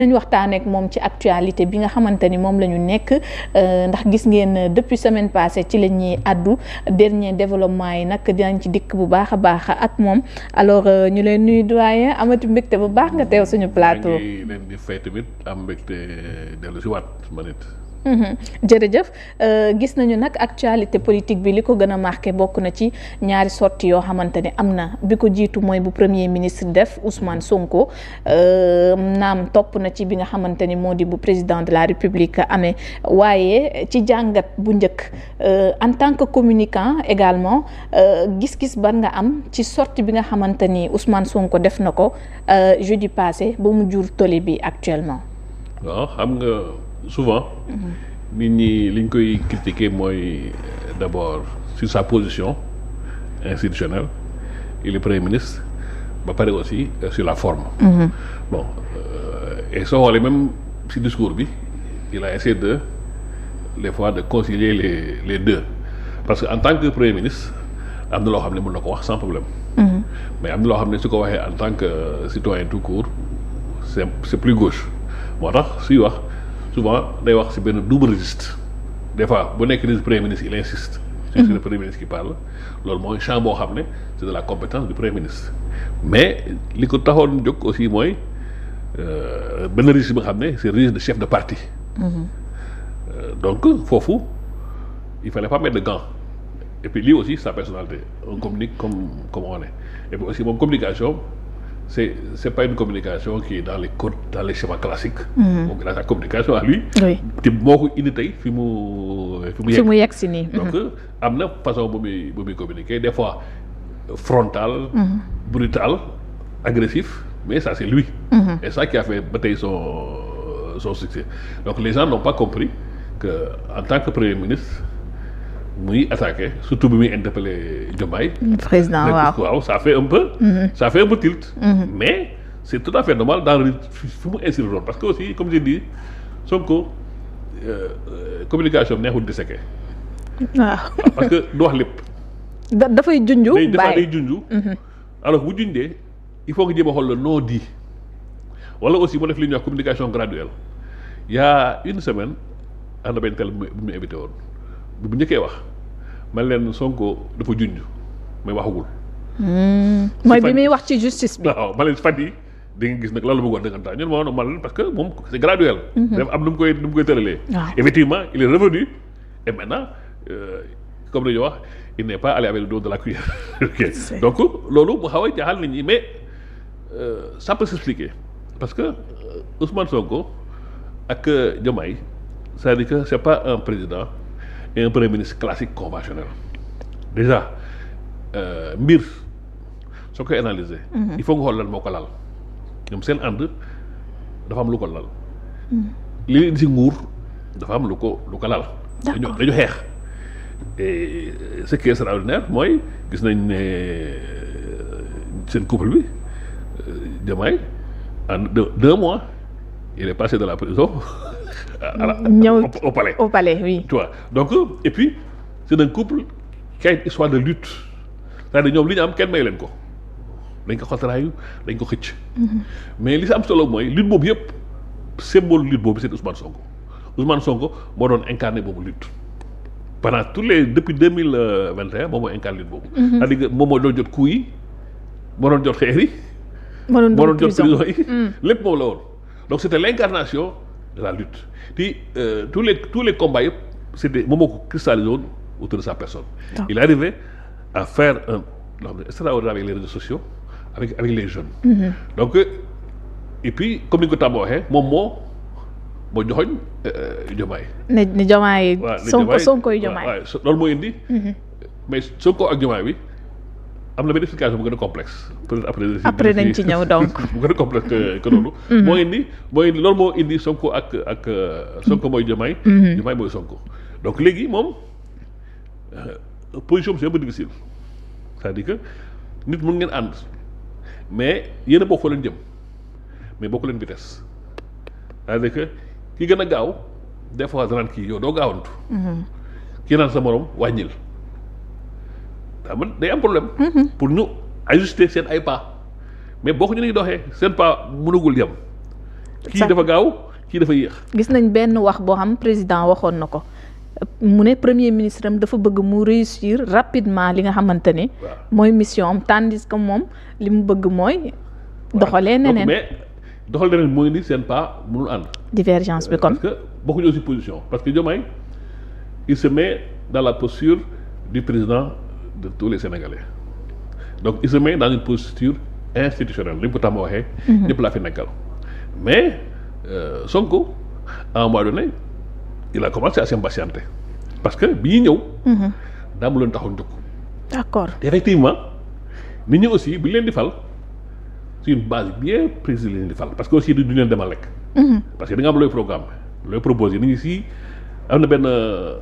dañu waxtaan ak moom ci actualité bi nga xamante ni moom la ñu nekk ndax gis ngeen depuis semaine passée ci la ñuy àddu dernier développement yi nag dinañ ci dikk bu baax a baax ak moom alors ñu leen nuyu doyen amati mbégte bu baax nga teew suñu plateau. leen di fay tamit am mbégte dellu si waat ma nit. jërëjëf gis nañu nag actualité politique bi li ko gën a marqué bokk na ci ñaari sorties yoo xamante ne am na bi ko jiitu mooy bu premier ministre def Ousmane Sonko naam topp na ci bi nga xamante ni moo di bu président de la République amee waaye ci jàngat bu njëkk en tant que communicant également gis-gis ban nga am ci sortie bi nga xamante ni Ousmane Sonko def na ko jeudi passé ba mu jur tollé bi actuellement. waaw xam nga. Souvent nit ñi liñ koy critiquer mooy d'abord sur sa position institutionnelle il est premier ministre ba pare aussi sur la forme. Bon et soo xoolee même si discours bi il a essayé de des fois de concilier les deux parce que en tant que premier ministre am na loo xam ne mën na ko wax sans problème. Mais am na loo xam ne su ko waxee en tant que citoyen tout court c'est plus gauche moo tax suy wax. Souvent day wax ci benn double registre des fois bu nekk premier ministre il insiste c'est le premier ministre qui parle loolu mooy champ boo xam ne c'est de la compétence du premier ministre mais li ko taxoon jóg aussi mooy benn registre bi nga xam ne c'est le registre de chef de parti. Donc foofu il fallait pas mettre de gants et puis lui aussi sa personnalité on communique comme on est et puis aussi moom communication c'est pas une communication qui est dans les codes dans les schémas classiques. moom il a sa communication à lui. oui te moo ko indi tey fi mu yegg si nii. donc am na façon bu muy communiquer des fois frontal. brutal agressif mais ça c'est lui. Et ça qui a fait ba tey son succès donc les gens n'ont pas compris que en tant que premier ministre muy attaqué surtout bi muy interpellé Diomaye. président waaw ça fait un peu. ça fait un peu tilt. Mais c'est tout à fait normal dans le fi mu inscrire parce que aussi comme j'ai dit Sonko communication neexul di sekke. waaw parce que du wax lépp. dafay junju bàyyi day junju. alors bu junjee il faut nga jéem a xool le non dit wala aussi mu def li ñuy wax communication graduelle il y a une semaine am na benn tel bu mu invité woon. bu njëkkee wax man leen Sonko dafa junj mais waxagul. mooy bi muy wax ci justice bi. waaw ma leen fan yi di nga gis nag lan la bëggoon dëggantaan ñun moo ma leen parce que moom c'est graduel. dafa am nu mu koy tëralee. Effectivement il est revenu et maintenant comme dañuy wax il n'est pas allé avec le dos de la cuillère. Donc loolu mu xaw a jaaxal nit ñi mais ça peut s'expliquer parce que Ousmane Sonko ak Diomaye c'est-à-dire que c'est pas un président. Et un premier ministre classique conventionnel déjà mbir soo koy analyser. il faut nga xool lan moo ko lal ñoom seen ànd dafa am lu ko lal. li leen ci nguur dafa am lu ko lal. dañu xeex. Et ce qui est extraordinaire mooy gis nañ ne seen couple bi Diomaye en 2 mois il est passé de la prison. ñëw au palais oui. tu vois donc et puis c'est un couple qui a une histoire de lutte c'est-à-dire ñoom li ñu am kenn may leen ko dañ ko xotaraayu dañ ko xëcc. mais li si am solo mooy lutte boobu yëpp symbole lutte boobu c'est Ousmane Sonko moo doon incarné boobu lutte pendant depuis 2021 moom moo incarné lutte boobu. c'est-à-dire que moom moo doon jot coups yi moo doon jot xeer yi. moo doon jot prison yi lépp moom la woon donc c'était l'incarnation de la lutte puis tous les combats yëpp c'était moom moo ko cristallisé woon autour de sa personne. Il est arrivé à faire un loo xam ne extraordinaire avec les réseaux sociaux avec les jeunes. Donc et puis comme ni nga ko tàmm waxee moom moo joxoñ Diomaye. ne Diomaye. Sonko Diomaye waaw loolu moo indi. mais Sonko ak Diomaye bi am na benn explication bu gën a complexe. peut-être après nañ ci ñëw donc. bu gën a complexe que loolu. moo indi loolu moo indi Sonko ak Sonko mooy Diomaye. Diomaye mooy Sonko donc léegi moom position bi c'est un peu difficile c'est-à-dire que nit mën ngeen ànd mais yéen a bokk leen jëm mais bokk leen vitesse c'est-à-dire que ki gën a gaaw des fois danaan kii yow doo gaawantu. kii naan sa morom wàññil. daa man day am problème. pour ñu ajuster seen ay pas mais bokk ñu ni doxee seen pas mënagul yem kii dafa gaaw kii dafa yéex. gis nañ benn wax boo xam président waxoon na ko mu ne premier ministre am dafa bëgg mu réussir rapidement li nga xamante ni. mooy mission am tandis que moom li mu bëgg mooy. doxalee neneen mais doxal neneen mooy ni seen pas mënul ànd. divergence bi kon parce que bokkuñu aussi position parce que Diomaye il se met dans la posture du président de tous les Sénégalais donc il se met dans une posture institutionnelle li mu ko tax ma waxee. ñëpp laa fi nekkal mais Sonko à un moment donné il a commencé à s'impatienter parce que bi ñuy ñëw. daa mu leen taxoon jóg. d'accord effectivement nit ñi aussi bu ñu leen di fal c'est une base bien précise la leen di fal parce que aussi du leen demal rek. parce que da nga am looy programme looy proposé nit ñi si am na benn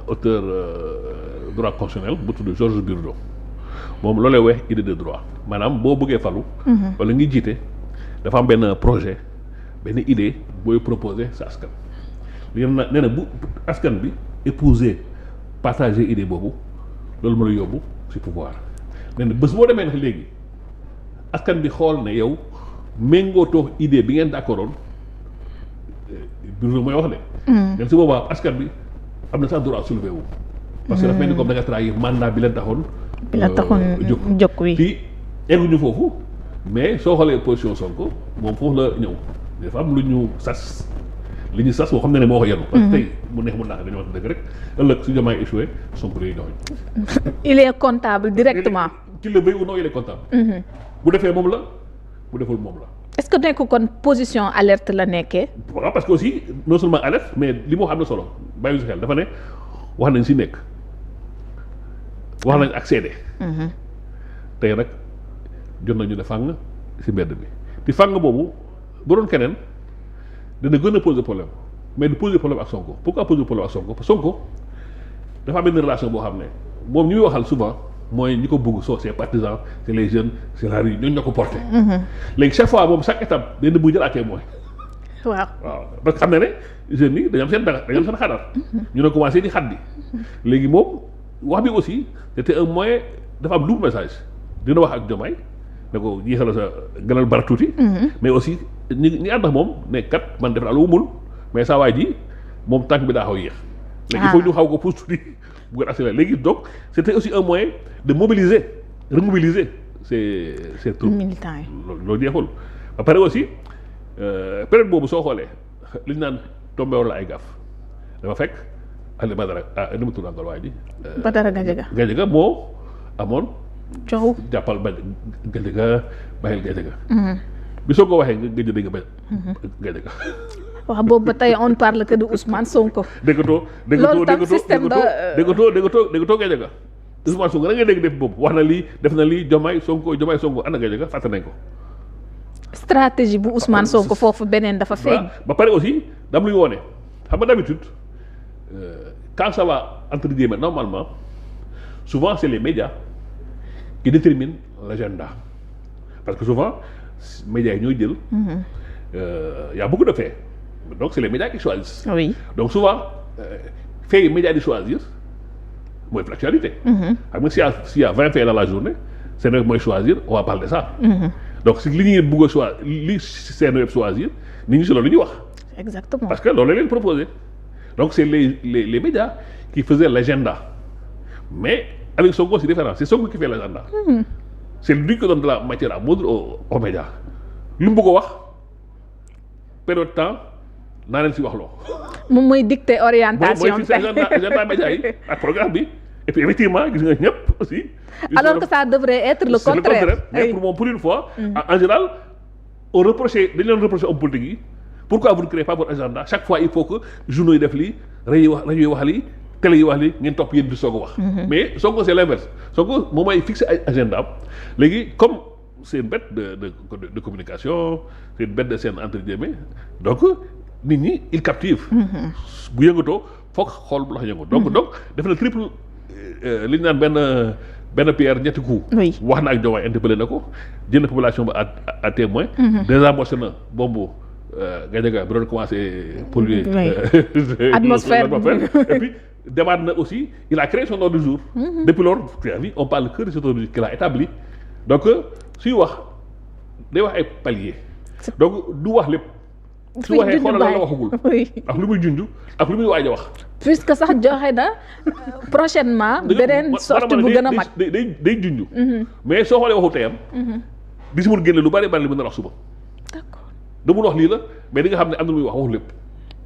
auteur droit constitutionnel bu tudd Georges Birudo moom loolay wax idée de droit maanaam boo bëggee falu. wala ngi jiite dafa am benn projet benn idée booy proposé sa askan. li ngeen nee na bu askan bi épouser partager idée boobu loolu ma la yóbbu ci pouvoir nee na bés boo demee nag léegi askan bi xool ne yow méngootoo idée bi ngeen d'accordoon Birudo mooy wax de. même si boobaa askan bi am na sax droit soulever wu. parce que dafa mel ni comme da nga trahir mandat bi leen taxoon. jóg wi fii egguñu foofu mais soo xoolee position Sonko moom foofu la ñëw dafa am lu ñu sas li ñu sas boo xam ne moo ko yenu parce que tey mu neex mu naax dañu wax dëgg rek ëllëg su Diomaye échoué Sonko lay joxoñ. il est comptable directement. ci le veille ou non il est comptable. bu defee moom la bu deful moom la. est-ce que nekk kon position alerte la nekkee. waaw parce que aussi non seulement alerte mais li moo xam ne solo bàyyi si xel dafa ne wax nañ si nekk wax nañ ak seede. tey nag jot nañu ne fàng si mbedd bi te fàng boobu bu doon keneen dana gën a poser problème mais du poser problème ak Sonko pourquoi poser problème ak Sonko parce que Sonko dafa am benn relation boo xam ne moom ñi muy waxal souvent mooy ñi ko bëgg soo ses partisans c'est les jeunes c'est la rue ñooñu ñoo ko porté. léegi chaque fois moom chaque étape benn bu jël à témoin. waaw parce que xam na ne jeunes yi dañu am seen dara dañu am seen xadar. ñu ne commencé di xaddi. léegi moom wax bi aussi c'était un moyen dafa am double message dina wax ak Diomaye ne ko jeexal sa gënal bar tuuti. mais aussi ñi ànd ak moom ne kat man def naa lu mu mun mais saa waay ji moom tànk bi daa xaw yéex. léegi il faut ñu xaw ko pousse tuuti bu gën accéléré léegi donc c'était aussi un moyen de mobiliser remobiliser ces troupes militants yi loolu jeexul ba pare aussi période boobu soo xoolee li ñu naan tombé woon la ay gaaf dafa fekk Aliou Badara ni mu tudd encore waa ji. Badara Gadiaga moo amoon. coow jàppal ba Gadiaga bàyyil Gadiaga. bi soo ko waxee nga gëj a dégg ba Gadiaga. wax boobu ba tey on parle que de Ousmane Sonko. déggatoo Gadiaga Ousmane Sonko da ngay dégg def boobu wax na lii def na lii Diomaye Sonko ana Gadiaga fàtte nañ ko. stratégie bu Ousmane Sonko foofu beneen dafa feeñ. ba pare aussi dam luy woone xam nga d'habitude quand ça va entre guillemets normalement souvent c'est les médias qui déterminent l'agenda parce que souvent médias yi ñooy jël. Y a beaucoup de faits donc c'est les médias qui choisissent. oui donc souvent faits yi médias di choisir mooy l'actualité. xam nga s'il y a 20 faits dans la journée c'est vrai mooy choisir on va parler de ça. donc si li ñuy bëgg a choisir li seen web choisir nit ñi si loolu ñuy wax. exactement parce que loolu la leen proposé donc c'est les médias qui faisaient l'agenda mais avec Sonko c'est différent c'est Sonko qui fait l'agenda. c'est lui qui donne de la matière à moudre aux médias lu mu bëgg a wax période de temps naa leen si wax loo. moom mooy dicter orientation mooy fixer agenda médias yi ak programme bi et puis effectivement gis nga ñëpp aussi. alors que ça devrait être le contraire. mais pour moom pour une fois. en général on reprochait dañu leen reprocher homme politique yi pourquoi vous ne créez pas votre agenda chaque fois il faut que journaux yi def lii rajo yi wax lii télé yi wax lii ngeen topp yéen di soog a wax. mais Sonko c'est l'inverse Sonko moom mooy fixer agenda léegi comme c'est une bête de communication c'est une bête de scène entre guillemets donc nit ñi il captive. bu yëngatoo foog xool bu la yëngu. donc def na triple li ñu naan benn pierre ñetti coups. oui wax na ak Diomaye interpellé na ko jënd population ba à témoin. désamorcé na bombu Gadiaga bi doon commencé polluer. atmosphère et puis demaat na aussi il a créé son ordre du jour. depuis lors tu as vu on parle que de cet ordre du jour qu'il a établi donc suy wax day wax ay paliers. donc du wax lépp su waxee xoolal la waxagul. ak lu muy junj ak lu muy waaj a wax. puisque sax joxe na prochainement. beneen sortie bu gën a mag day junj. mais soo xoolee waxu teyam. di si mun génne lu bari li mën na wax suba. d'accord da mun wax lii la mais di nga xam ne am na lu muy wax waxu lépp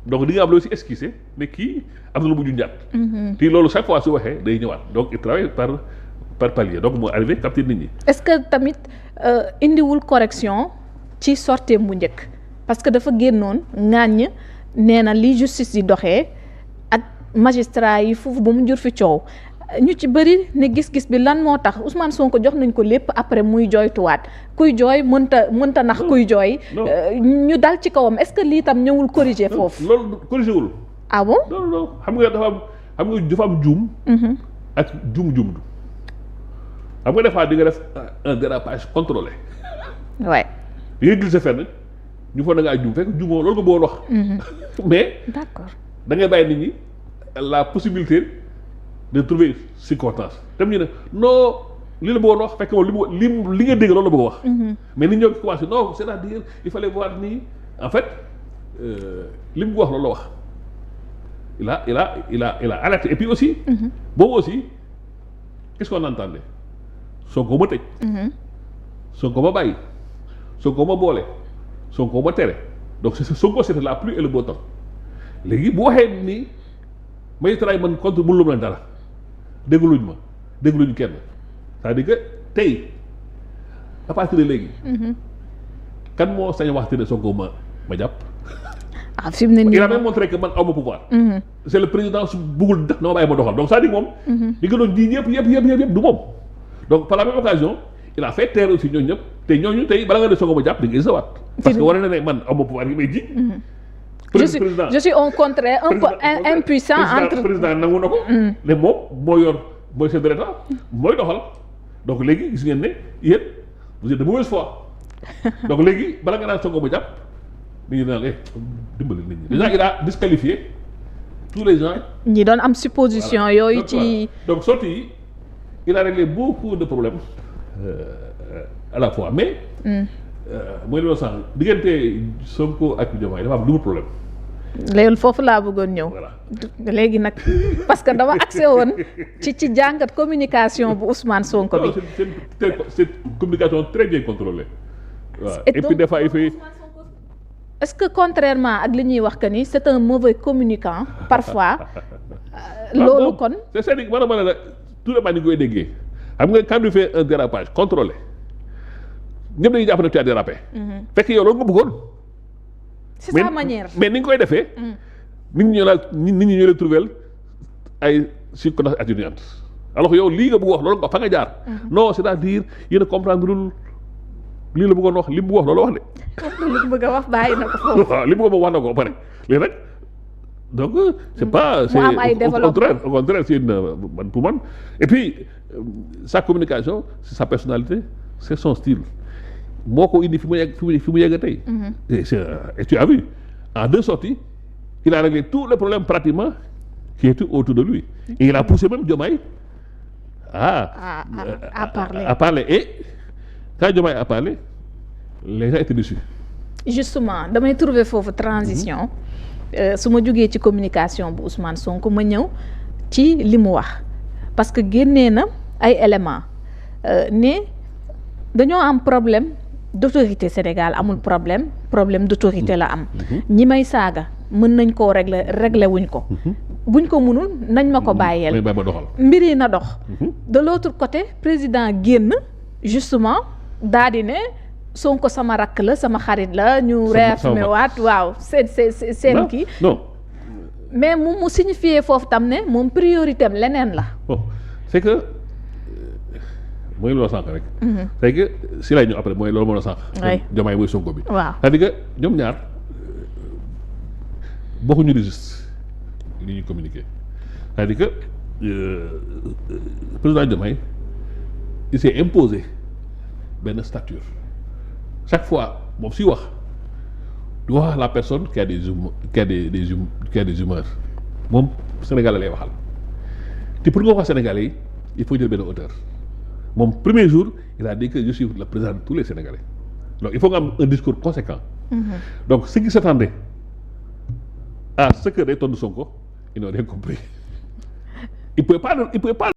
donc di nga am loolu si esquissé ne kii am na lu mu junjaat. te loolu chaque fois su waxee day ñëwaat donc il travaille par palier donc moo arrivé capter nit ñi. est-ce que tamit indiwul correction ci sorteem bu njëkk parce que dafa génnoon ŋàññ nee na li justice yi doxee ak magistrat yi foofu ba mu jur fi coow ñu ci bëri ne gis-gis bi lan moo tax Ousmane Sonko jox nañ ko lépp après muy jooytuwaat kuy jooy mënta nax kuy jooy. ñu dal ci kawam est-ce que lii tam ñëwul corriger foofu. loolu corriger wul. ah bon non xam nga dafa am juum. ak juum xam nga des fois di nga def un dérapage contrôlé. waay. di nga glissé fenn ñu foog na ngaa juum fekk juumoo loolu nga bëggoon wax. mais. d'accord da ngay bàyyi nit ñi la possibilité de trouver circonstance tam ñu ne non li la bëggoon wax fekk moom li nga dégg loolu la bëgg a wax. mais nit ñoo ngi commencé non c'est-à-dire il fallait voir nii en fait li mu wax loolu la wax il a alerté et puis aussi. boobu aussi qu'est-ce qu'on entendait Sonko ma tëj. Sonko ma bàyyi Sonko ma boole Sonko ma tere donc Sonko c'était la pluie et le beau temps léegi bu waxee nii magistrat yi man contre mënuloo leen dara dégluñ kenn c'est-à-dire que tey à partir de léegi. kan moo sañ wax te ne Sonko ma jàpp. fi mu ne nii il a même montré que man aw ma pouvoir. c'est le président su bëggul def na ma bàyyi ma doxal donc c'est-à-dire moom. li nga doon ji yëpp du moom. donc par la même occasion il a fait taire aussi ñooñu ñëpp te ñooñu tey bala nga ne Sonko ma jàpp di nga gisawaat. parce que war na ne man aw ma pouvoir yi may ji. je suis au contraire un peu impuissant entre président nangu na ko. ne moom mooy chef de l'État mooy doxal donc léegi gis ngeen ne yéen vous êtes de mauvaise foi donc léegi bala nga naan Sonko ma jàpp nit ñi naan dimbali nit ñi déjà il a disqualifié tous les gens. ñi doon am supposition yooyu ci. donc sorti yi il a réglé beaucoup de problèmes à la fois mais. mooy li ma sànq diggante Sonko ak Diomaye dafa am double problème. léegi foofu laa bëggoon ñëw. léegi nag parce que dama accès woon ci jàngat communication bu Ousmane Sonko bi. c'est communication très bien contrôlée. waaw et puis des fois il fait. est-ce que contrairement ak li ñuy wax que ni c'est un mauvais communicant parfois. loolu kon. c'est-à-dire ma ne la tout le monde ni koy déggee xam nga quand tu fais un dérapage contrôlé ñëpp dañuy jàpp ne tu as dérapé. fekk yow loolu nga bëggoon. c'est sa manière mais ni nga koy defee. nit ñi ñoo la trouver ay circonstances atténuantes alors yow lii nga bëgg wax loolu nga fa nga jaar. non c'est-à-dire yéen a comprendre lul lii la bëggoon wax li mu bëgg wax loolu wax de. li mu bëgg a wax bàyyi na ko foofu. waaw li mu bëgg wax na ko ba pare léegi nag donc c'est pas. mu am ay développement au contraire c'est man pour man et puis sa communication c'est sa personnalité c'est son style. moo ko indi fi mu yegg tey. et tu as vu en deux sorties il a réglé tous les problèmes pratiquement qui étaient autour de lui et il a poussé même Diomaye à parler et quand Diomaye a parlé les gens étaient déçus. justement damay trouver foofu transition su ma jógee ci communication bu Ousmane Sonko ma ñëw ci li mu wax parce que génnee na ay éléments ne dañoo am problème d'autorité Sénégal amul problème d'autorité la am. ñi may saaga mën nañ koo régler wuñ ko. buñ ko mënul nañ ma ko bàyyeel. mbir yi na dox. de l'autre côté président génn justement daa di ne Sonko sama rakk la sama xarit la ñu réaffirmé waat waaw seen kii. non mais mu signifié foofu tam ne moom priorité am leneen la. bon c'est que. mooy loolu sànq rek. c'est que si lay ñëw après mooy loolu moo la sànq. waay Diomaye mooy Sonko bi. waaw c'est-à-dire que ñoom ñaar bokkuñu registre li ñuy communiquer c'est-à-dire que président Diomaye il s'est imposé benn stature chaque fois moom si wax du wax la personne qui a des humeurs moom Sénégalais lay waxal te pour nga wax Sénégalais yi il faut jël benn hauteur. Mon premier jour il a dit que je suis le président de tous les Sénégalais donc il faut nga am un discours conséquent donc ceux qui s'attendaient à ce que day tontu Sonko ils n'ont rien compris il pouvait pas